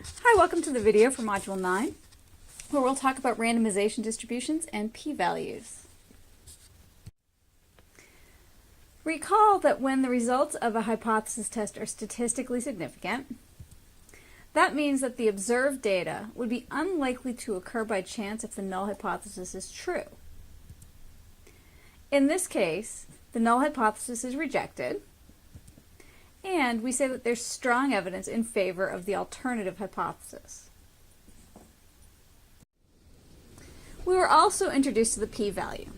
Hi, welcome to the video for Module 9, where we'll talk about randomization distributions and p-values. Recall that when the results of a hypothesis test are statistically significant, that means that the observed data would be unlikely to occur by chance if the null hypothesis is true. In this case, the null hypothesis is rejected, and we say that there's strong evidence in favor of the alternative hypothesis. We were also introduced to the p-value.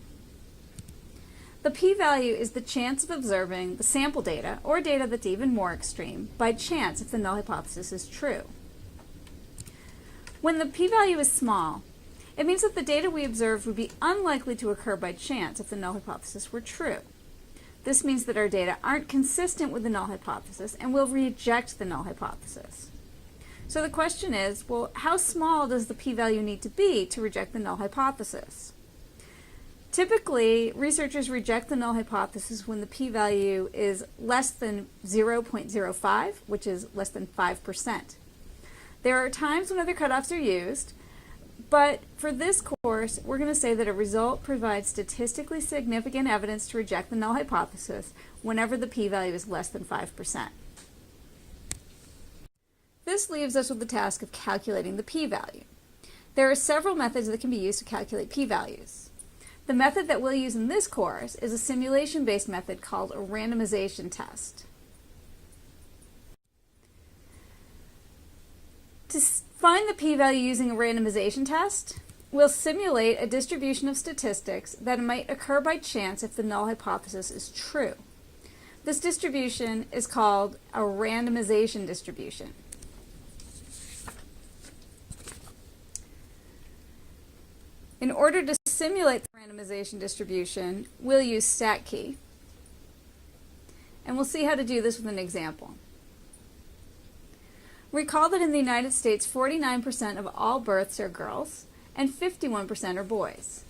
The p-value is the chance of observing the sample data, or data that's even more extreme, by chance if the null hypothesis is true. When the p-value is small, it means that the data we observed would be unlikely to occur by chance if the null hypothesis were true. This means that our data aren't consistent with the null hypothesis and will reject the null hypothesis. So the question is, well, how small does the p-value need to be to reject the null hypothesis? Typically, researchers reject the null hypothesis when the p-value is less than 0.05, which is less than 5%. There are times when other cutoffs are used, but for this course, we're going to say that a result provides statistically significant evidence to reject the null hypothesis whenever the p-value is less than 5%. This leaves us with the task of calculating the p-value. There are several methods that can be used to calculate p-values. The method that we'll use in this course is a simulation-based method called a randomization test. To find the p-value using a randomization test, we'll simulate a distribution of statistics that might occur by chance if the null hypothesis is true. This distribution is called a randomization distribution. In order to simulate the randomization distribution, we'll use StatKey, and we'll see how to do this with an example. Recall that in the United States, 49% of all births are girls and 51% are boys.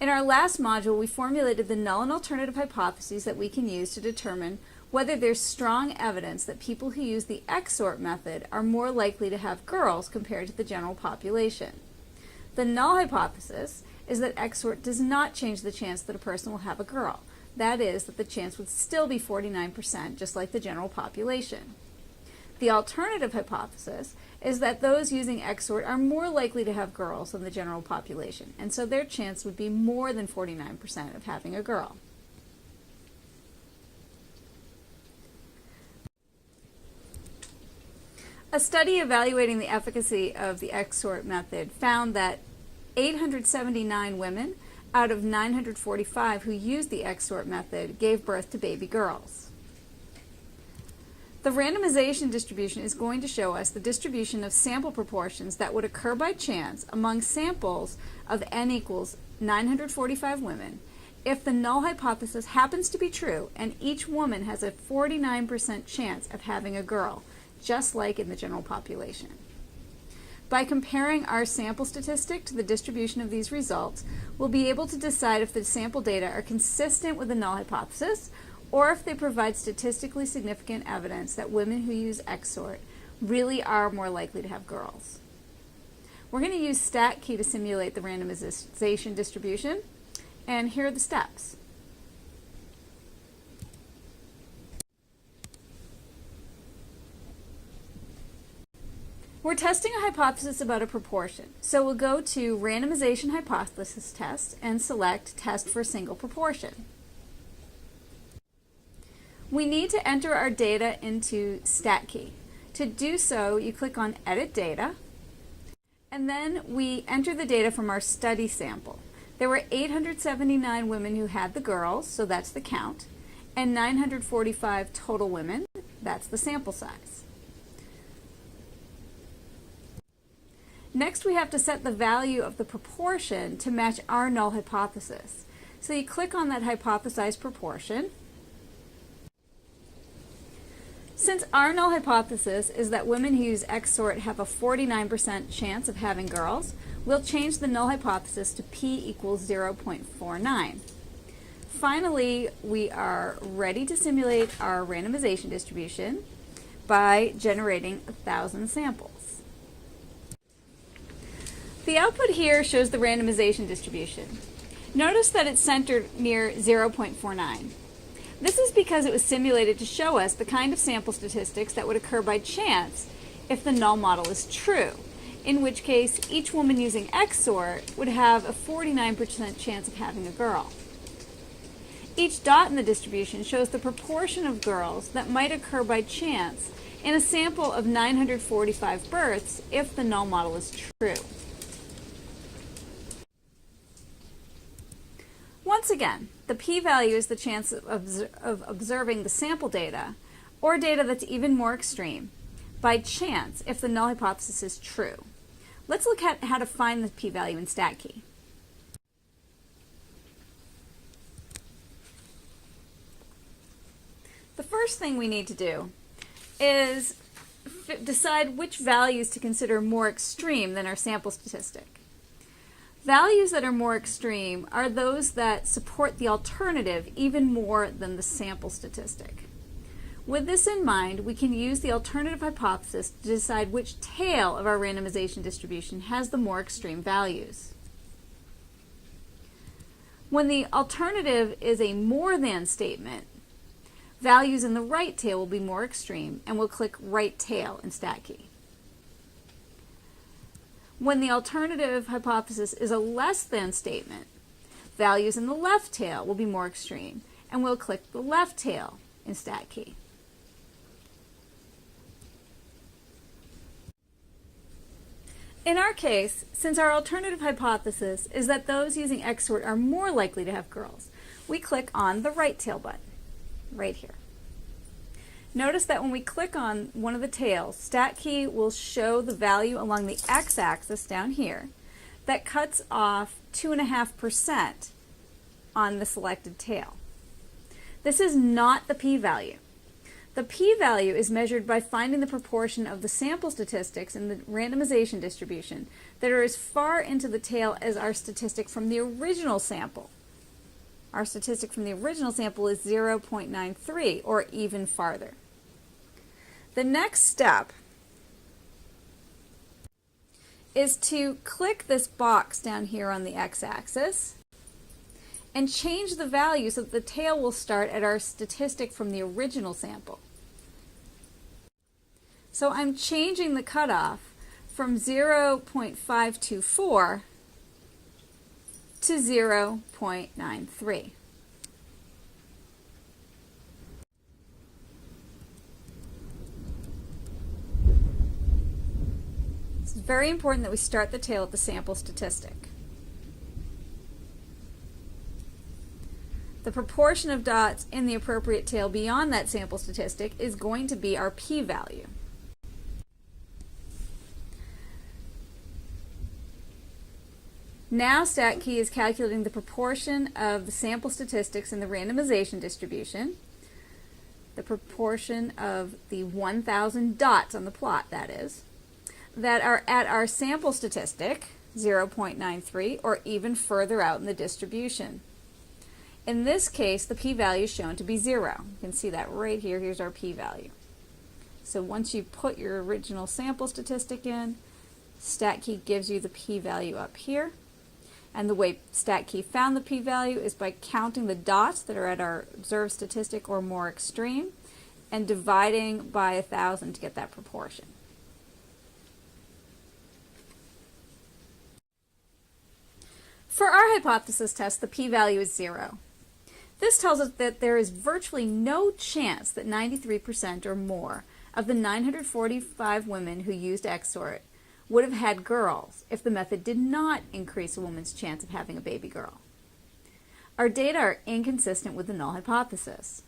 In our last module, we formulated the null and alternative hypotheses that we can use to determine whether there's strong evidence that people who use the XORT method are more likely to have girls compared to the general population. The null hypothesis is that XORT does not change the chance that a person will have a girl. That is, that the chance would still be 49%, just like the general population. The alternative hypothesis is that those using XORT are more likely to have girls than the general population, and so their chance would be more than 49% of having a girl. A study evaluating the efficacy of the XORT method found that 879 women out of 945 who used the XORT method gave birth to baby girls. The randomization distribution is going to show us the distribution of sample proportions that would occur by chance among samples of n equals 945 women if the null hypothesis happens to be true and each woman has a 49% chance of having a girl, just like in the general population. By comparing our sample statistic to the distribution of these results, we'll be able to decide if the sample data are consistent with the null hypothesis or if they provide statistically significant evidence that women who use XORT really are more likely to have girls. We're going to use StatKey to simulate the randomization distribution, and here are the steps. We're testing a hypothesis about a proportion, so we'll go to Randomization Hypothesis Test and select Test for a Single Proportion. We need to enter our data into StatKey. To do so, you click on Edit Data, and then we enter the data from our study sample. There were 879 women who had the girls, so that's the count, and 945 total women, that's the sample size. Next, we have to set the value of the proportion to match our null hypothesis. So you click on that hypothesized proportion. Since our null hypothesis is that women who use XORT have a 49% chance of having girls, we'll change the null hypothesis to p equals 0.49. Finally, we are ready to simulate our randomization distribution by generating 1,000 samples. The output here shows the randomization distribution. Notice that it's centered near 0.49. This is because it was simulated to show us the kind of sample statistics that would occur by chance if the null model is true, in which case each woman using XORT would have a 49% chance of having a girl. Each dot in the distribution shows the proportion of girls that might occur by chance in a sample of 945 births if the null model is true. Once again, the p-value is the chance of observing the sample data, or data that's even more extreme, by chance if the null hypothesis is true. Let's look at how to find the p-value in StatKey. The first thing we need to do is decide which values to consider more extreme than our sample statistic. Values that are more extreme are those that support the alternative even more than the sample statistic. With this in mind, we can use the alternative hypothesis to decide which tail of our randomization distribution has the more extreme values. When the alternative is a more than statement, values in the right tail will be more extreme, and we'll click right tail in StatKey. When the alternative hypothesis is a less than statement, values in the left tail will be more extreme, and we'll click the left tail in StatKey. In our case, since our alternative hypothesis is that those using XORT are more likely to have girls, we click on the right tail button, right here. Notice that when we click on one of the tails, StatKey will show the value along the x-axis down here that cuts off 2.5% on the selected tail. This is not the p-value. The p-value is measured by finding the proportion of the sample statistics in the randomization distribution that are as far into the tail as our statistic from the original sample. Our statistic from the original sample is 0.93, or even farther. The next step is to click this box down here on the x-axis and change the value so that the tail will start at our statistic from the original sample. So I'm changing the cutoff from 0.524 to 0.93. It's very important that we start the tail at the sample statistic. The proportion of dots in the appropriate tail beyond that sample statistic is going to be our p-value. Now StatKey is calculating the proportion of the sample statistics in the randomization distribution, the proportion of the 1,000 dots on the plot, that is, that are at our sample statistic, 0.93, or even further out in the distribution. In this case, the p-value is shown to be 0. You can see that right here. Here's our p-value. So once you put your original sample statistic in, StatKey gives you the p-value up here. And the way StatKey found the p-value is by counting the dots that are at our observed statistic or more extreme and dividing by 1,000 to get that proportion. For our hypothesis test, the p-value is 0. This tells us that there is virtually no chance that 93% or more of the 945 women who used XORT would have had girls if the method did not increase a woman's chance of having a baby girl. Our data are inconsistent with the null hypothesis.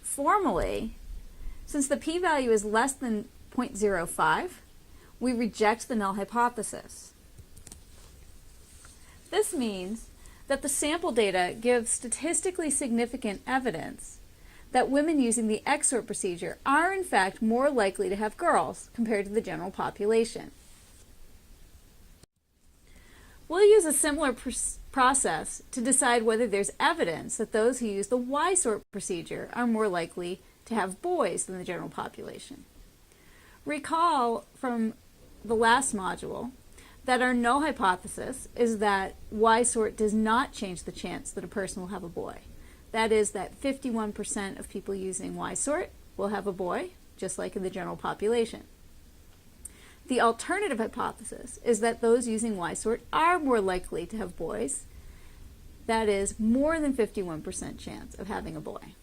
Formally, since the p-value is less than 0.05, we reject the null hypothesis. This means that the sample data gives statistically significant evidence that women using the XORT procedure are in fact more likely to have girls compared to the general population. We'll use a similar process to decide whether there's evidence that those who use the Y-sort procedure are more likely to have boys than the general population. Recall from the last module that our null hypothesis is that Y sort does not change the chance that a person will have a boy. That is that 51% of people using Y sort will have a boy, just like in the general population. The alternative hypothesis is that those using Y sort are more likely to have boys. That is more than 51% chance of having a boy.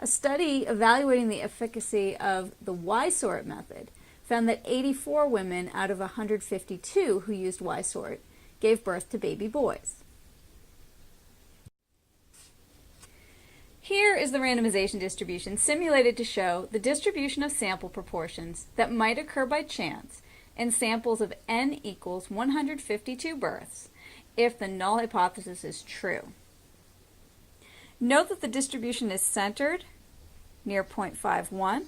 A study evaluating the efficacy of the Y sort method found that 84 women out of 152 who used Y sort gave birth to baby boys. Here is the randomization distribution simulated to show the distribution of sample proportions that might occur by chance in samples of n equals 152 births if the null hypothesis is true. Note that the distribution is centered near 0.51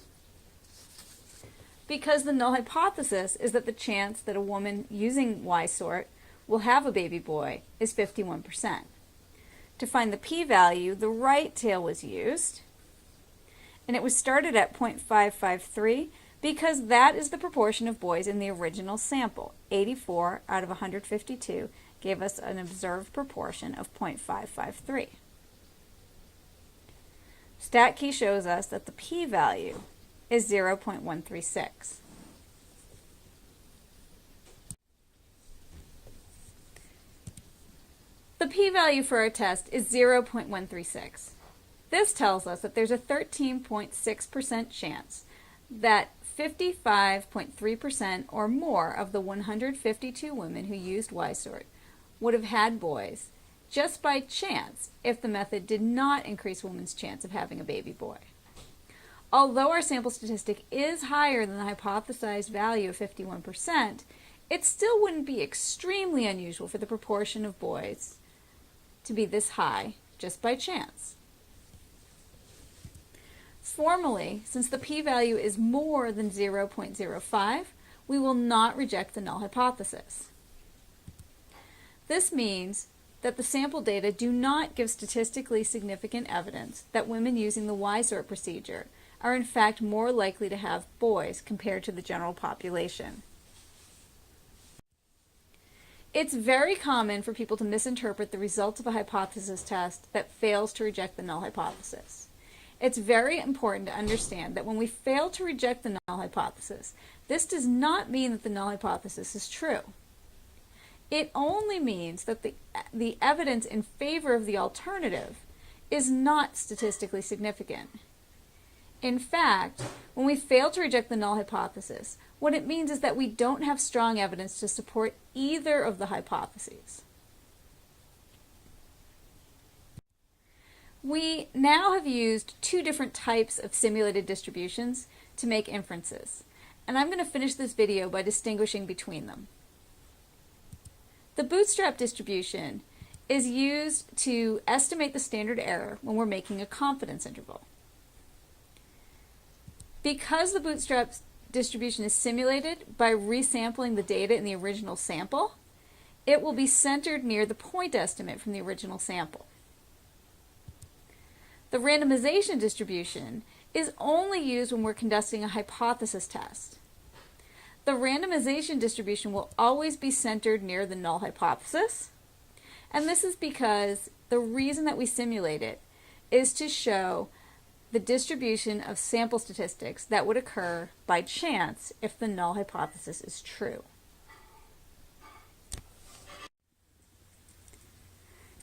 because the null hypothesis is that the chance that a woman using Y sort will have a baby boy is 51%. To find the p-value, the right tail was used, and it was started at 0.553 because that is the proportion of boys in the original sample. 84 out of 152 gave us an observed proportion of 0.553. StatKey shows us that the p-value is 0.136. The p-value for our test is 0.136. This tells us that there's a 13.6% chance that 55.3% or more of the 152 women who used Y sort would have had boys just by chance if the method did not increase women's chance of having a baby boy. Although our sample statistic is higher than the hypothesized value of 51%, it still wouldn't be extremely unusual for the proportion of boys to be this high just by chance. Formally, since the p-value is more than 0.05, we will not reject the null hypothesis. This means that the sample data do not give statistically significant evidence that women using the Y sort procedure are in fact more likely to have boys compared to the general population. It's very common for people to misinterpret the results of a hypothesis test that fails to reject the null hypothesis. It's very important to understand that when we fail to reject the null hypothesis, this does not mean that the null hypothesis is true. It only means that the evidence in favor of the alternative is not statistically significant. In fact, when we fail to reject the null hypothesis, what it means is that we don't have strong evidence to support either of the hypotheses. We now have used two different types of simulated distributions to make inferences, and I'm going to finish this video by distinguishing between them. The bootstrap distribution is used to estimate the standard error when we're making a confidence interval. Because the bootstrap distribution is simulated by resampling the data in the original sample, it will be centered near the point estimate from the original sample. The randomization distribution is only used when we're conducting a hypothesis test. The randomization distribution will always be centered near the null hypothesis, and this is because the reason that we simulate it is to show the distribution of sample statistics that would occur by chance if the null hypothesis is true.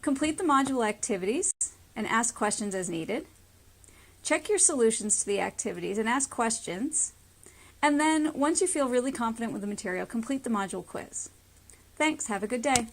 Complete the module activities and ask questions as needed. Check your solutions to the activities and ask questions. And then, once you feel really confident with the material, complete the module quiz. Thanks. Have a good day.